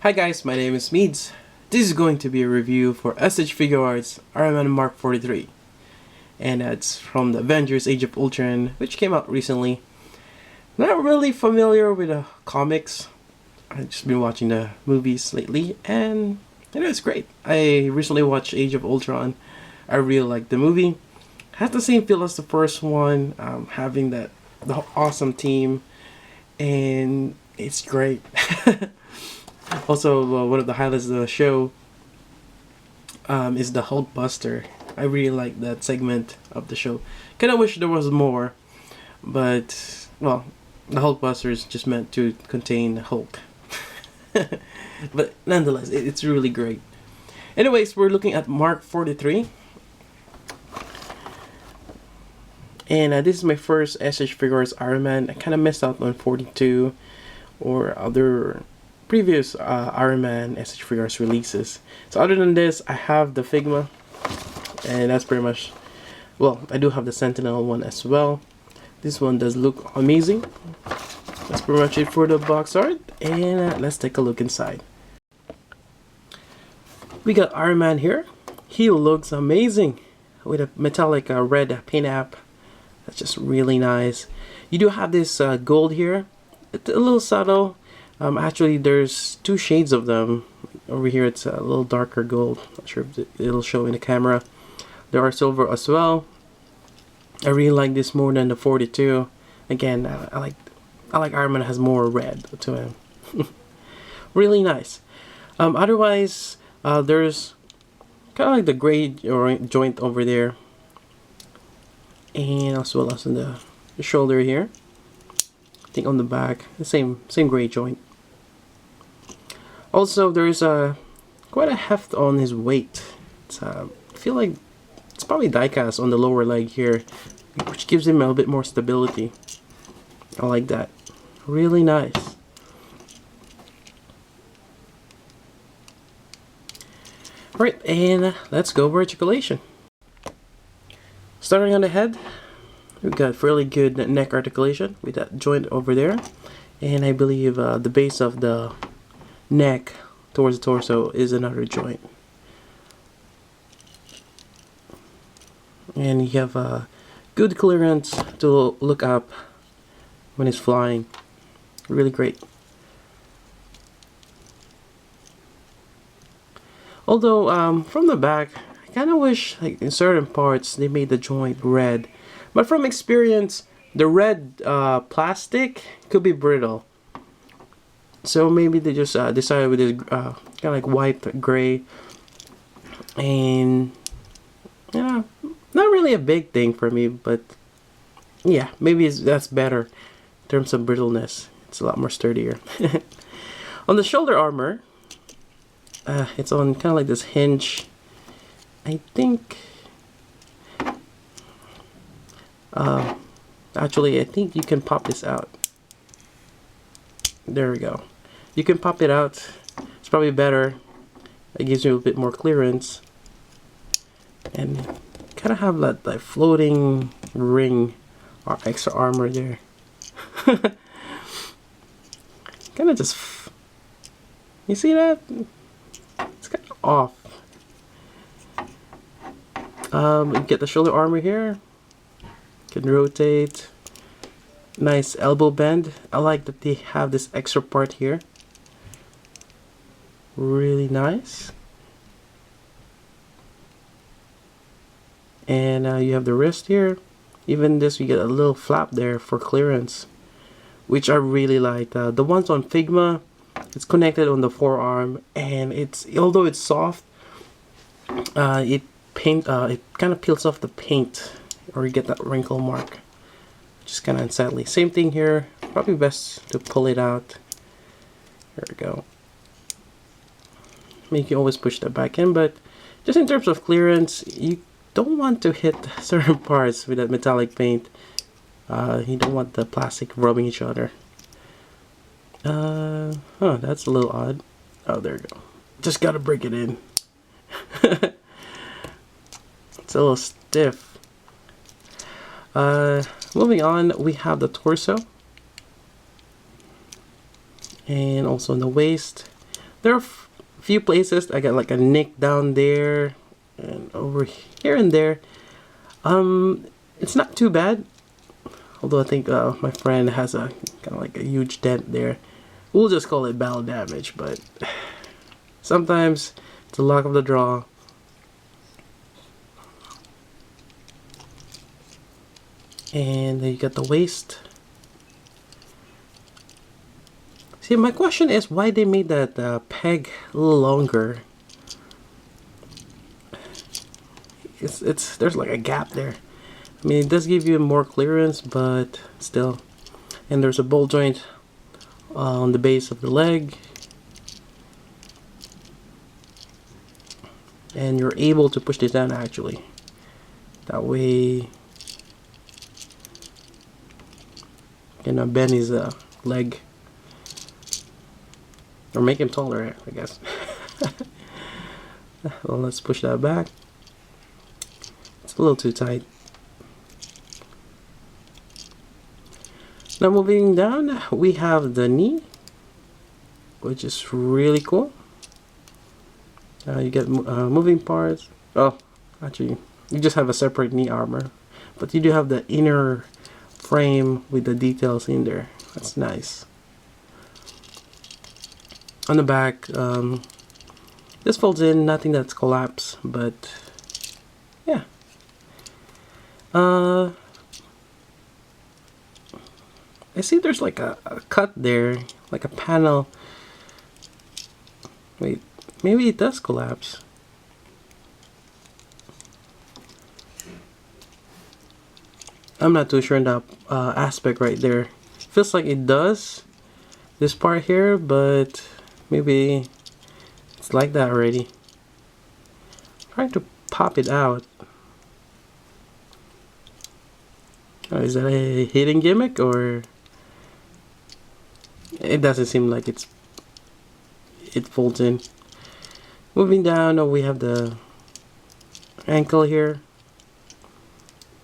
Hi guys, my name is Meads. This is going to be a review for SH Figuarts Iron Man Mark 43. And it's from the Avengers Age of Ultron, which came out recently. Not really familiar with the comics. I've just been watching the movies lately, and it's great. I recently watched Age of Ultron. I really liked the movie. Has the same feel as the first one, having the awesome team, and it's great. Also, one of the highlights of the show is the Hulkbuster. I really like that segment of the show. Kinda wish there was more, but well, the Hulkbuster is just meant to contain Hulk. But nonetheless, it's really great. Anyways, we're looking at Mark 43. And this is my first SH Figuarts Iron Man. I kind of missed out on 42 or other previous Iron Man SH Figuarts releases. So other than this, I have the Figma. And that's pretty much, well, I do have the Sentinel one as well. This one does look amazing. That's pretty much it for the box art. And let's take a look inside. We got Iron Man here. He looks amazing with a metallic red paint app. That's just really nice. You do have this gold here. It's a little subtle. Actually, there's two shades of them. Over here, it's a little darker gold. Not sure if it'll show in the camera. There are silver as well. I really like this more than the 42. Again, I like Iron Man has more red to him. Really nice. Otherwise, there's kind of like the gray joint over there, and as well as on the shoulder here. I think on the back, the same gray joint. Also, there's quite a heft on his weight. It's, I feel like it's probably die-cast on the lower leg here, which gives him a little bit more stability. I like that. Really nice. Alright, and let's go over articulation. Starting on the head, we've got fairly good neck articulation with that joint over there. And I believe the base of the neck towards the torso is another joint. And you have good clearance to look up when he's flying. Really great. Although from the back, I kind of wish, like in certain parts, they made the joint red. But from experience, the red plastic could be brittle. So maybe they just decided with this kind of like white gray, and yeah, not really a big thing for me, but yeah, maybe that's better in terms of brittleness. It's a lot more sturdier. On the shoulder armor, it's on kind of like this hinge. I think actually I think you can pop this out. There we go. You can pop it out. It's probably better. It gives you a bit more clearance, and kind of have that floating ring or extra armor there. Kind of just, you see that? It's kind of off. You get the shoulder armor here. Can rotate. Nice elbow bend. I like that they have this extra part here. Really nice. And you have the wrist here. Even this, you get a little flap there for clearance, which I really like. The ones on Figma, it's connected on the forearm, and it's, although it's soft, it kind of peels off the paint, or you get that wrinkle mark. Just kind of unsightly. Same thing here. Probably best to pull it out. There we go. I mean, you can always push that back in, but just in terms of clearance, you don't want to hit certain parts with that metallic paint. You don't want the plastic rubbing each other. That's a little odd. Oh, there we go. Just gotta break it in. It's a little stiff. Moving on, we have the torso. And also in the waist, There are few places I got like a nick down there and over here and there. It's not too bad, although I think my friend has a kind of like a huge dent there. We'll just call it battle damage, but sometimes it's the luck of the draw. And then you got the waist. See, my question is why they made that peg a little longer. There's like a gap there. I mean, it does give you more clearance, but still. And there's a ball joint on the base of the leg. And you're able to push this down actually. That way, you know, bend his leg. Or make him taller, I guess. Well, let's push that back. It's a little too tight. Now moving down, we have the knee, which is really cool. You get moving parts. Oh, actually, you just have a separate knee armor, but you do have the inner frame with the details in there. That's nice. On the back, this folds in, nothing that's collapsed, but yeah. I see there's like a cut there, like a panel. Wait, maybe it does collapse. I'm not too sure in that aspect right there. Feels like it does, this part here, but maybe it's like that already. I'm trying to pop it out. Oh, is that a hidden gimmick, or it doesn't seem like it folds in. Moving down, we have the ankle here.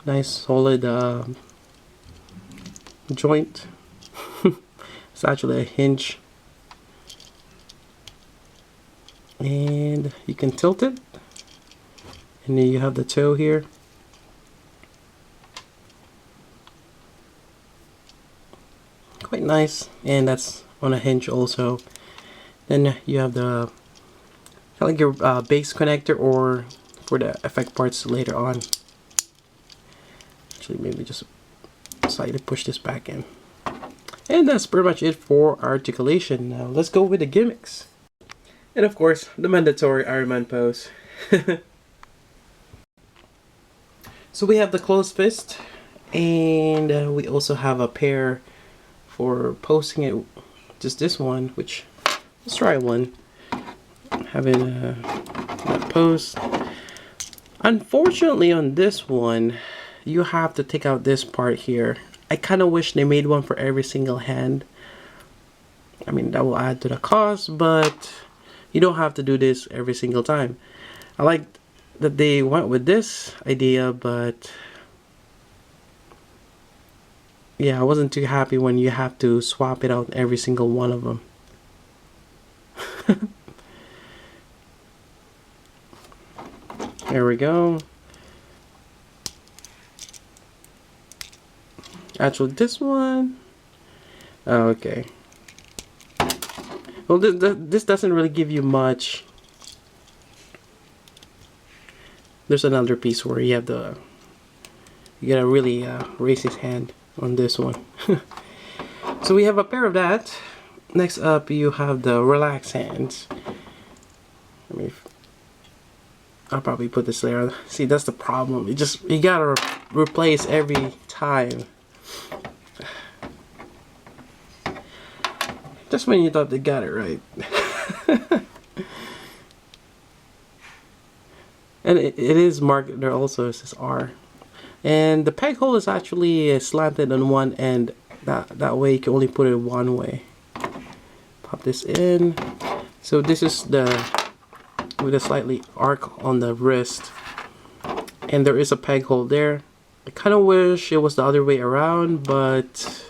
Nice solid joint. It's actually a hinge. And you can tilt it, and then you have the toe here. Quite nice, and that's on a hinge also. Then you have the kind of like your base connector, or for the effect parts later on. Actually, maybe just slightly push this back in. And that's pretty much it for articulation. Now let's go with the gimmicks. And of course, the mandatory Iron Man pose. So we have the closed fist, and we also have a pair for posting it. Just this one, which let's try one. Having that pose. Unfortunately, on this one, you have to take out this part here. I kind of wish they made one for every single hand. I mean, that will add to the cost, but you don't have to do this every single time. I like that they went with this idea, but yeah, I wasn't too happy when you have to swap it out every single one of them. There we go. Actually, this one. Oh, okay. Well, this doesn't really give you much. There's another piece where you have the. You gotta really raise his hand on this one. So we have a pair of that. Next up, you have the relaxed hands. I mean, I'll probably put this there. See, that's the problem. You gotta replace every time. Just when you thought they got it right. And it is marked there also. It says R. And the peg hole is actually slanted on one end. That way you can only put it one way. Pop this in. So this is the with a slightly arc on the wrist. And there is a peg hole there. I kind of wish it was the other way around, but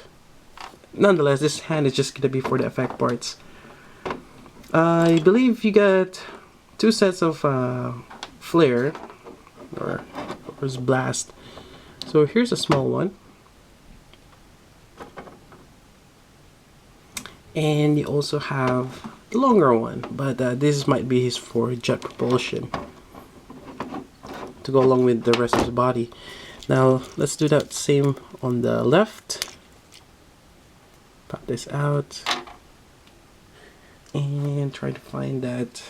nonetheless, this hand is just going to be for the effect parts. I believe you get 2 sets of flare or blast. So here's a small one, and you also have the longer one, but this might be his for jet propulsion to go along with the rest of the body. Now let's do that same on the left. Pop this out and try to find that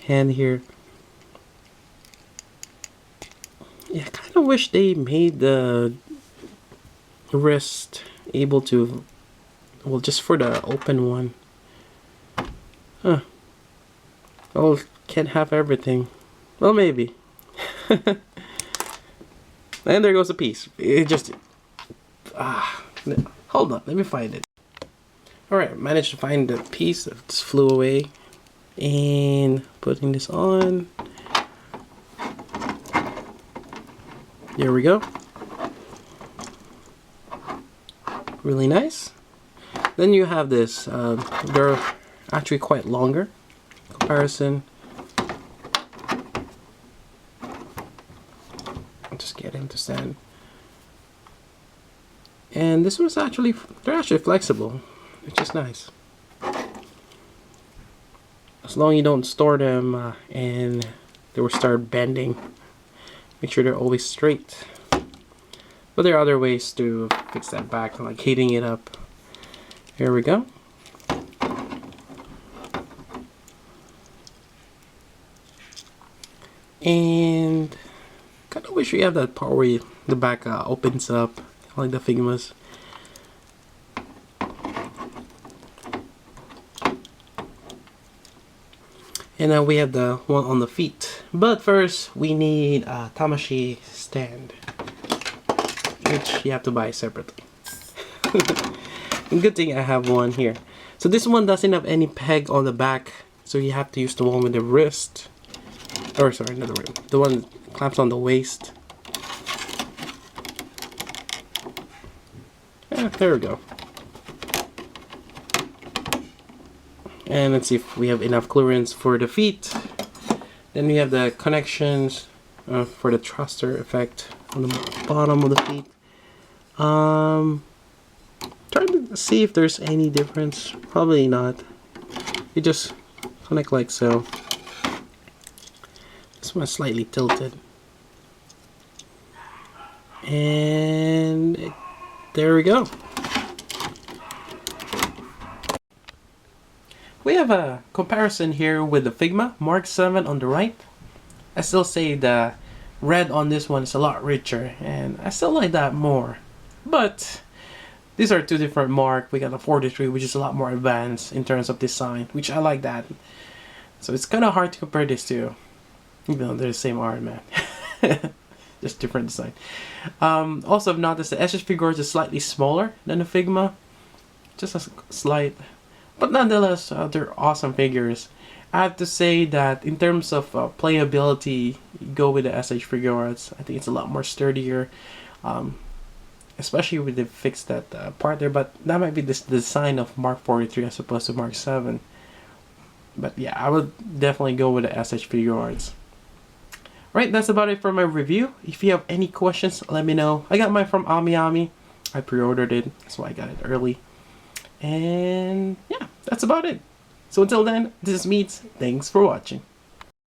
hand here. Yeah, I kind of wish they made the wrist able to, well, just for the open one. Huh. Oh, can't have everything. Well, maybe. And there goes a piece. It just... hold up, let me find it. Alright, managed to find the piece that just flew away. And putting this on. There we go. Really nice. Then you have this. They're actually quite longer. Comparison. I'll just get him to stand. And this was actually, they're actually flexible, which is nice. As long as you don't store them and they will start bending, make sure they're always straight. But there are other ways to fix that back, like heating it up. Here we go. And kind of wish we have that part where the back opens up, like the Figmas. And now we have the one on the feet. But first, we need a Tamashi stand, which you have to buy separately. Good thing I have one here. So this one doesn't have any peg on the back, so you have to use the one with the wrist. Or sorry, not the wrist. The one that clamps on the waist. There we go. And let's see if we have enough clearance for the feet. Then we have the connections for the thruster effect on the bottom of the feet. Trying to see if there's any difference. Probably not. You just connect like so. This one's slightly tilted. And there we go. We have a comparison here with the Figma Mark 7 on the right. I still say the red on this one is a lot richer, and I still like that more. But these are two different Mark. We got the 43, which is a lot more advanced in terms of design, which I like that. So it's kind of hard to compare these two, even though they're the same art, man. Just different design. Also, I've noticed the SHF figures is slightly smaller than the Figma. Just a slight. But nonetheless, they're awesome figures. I have to say that in terms of playability, you go with the SH Figure Arts. I think it's a lot more sturdier, especially with the fix that part there. But that might be the design of Mark 43 as opposed to Mark 7. But yeah, I would definitely go with the SH Figure Arts. Right, that's about it for my review. If you have any questions, let me know. I got mine from Ami. I pre-ordered it, that's why I got it early. And yeah, that's about it. So until then, this is Meats. Thanks for watching.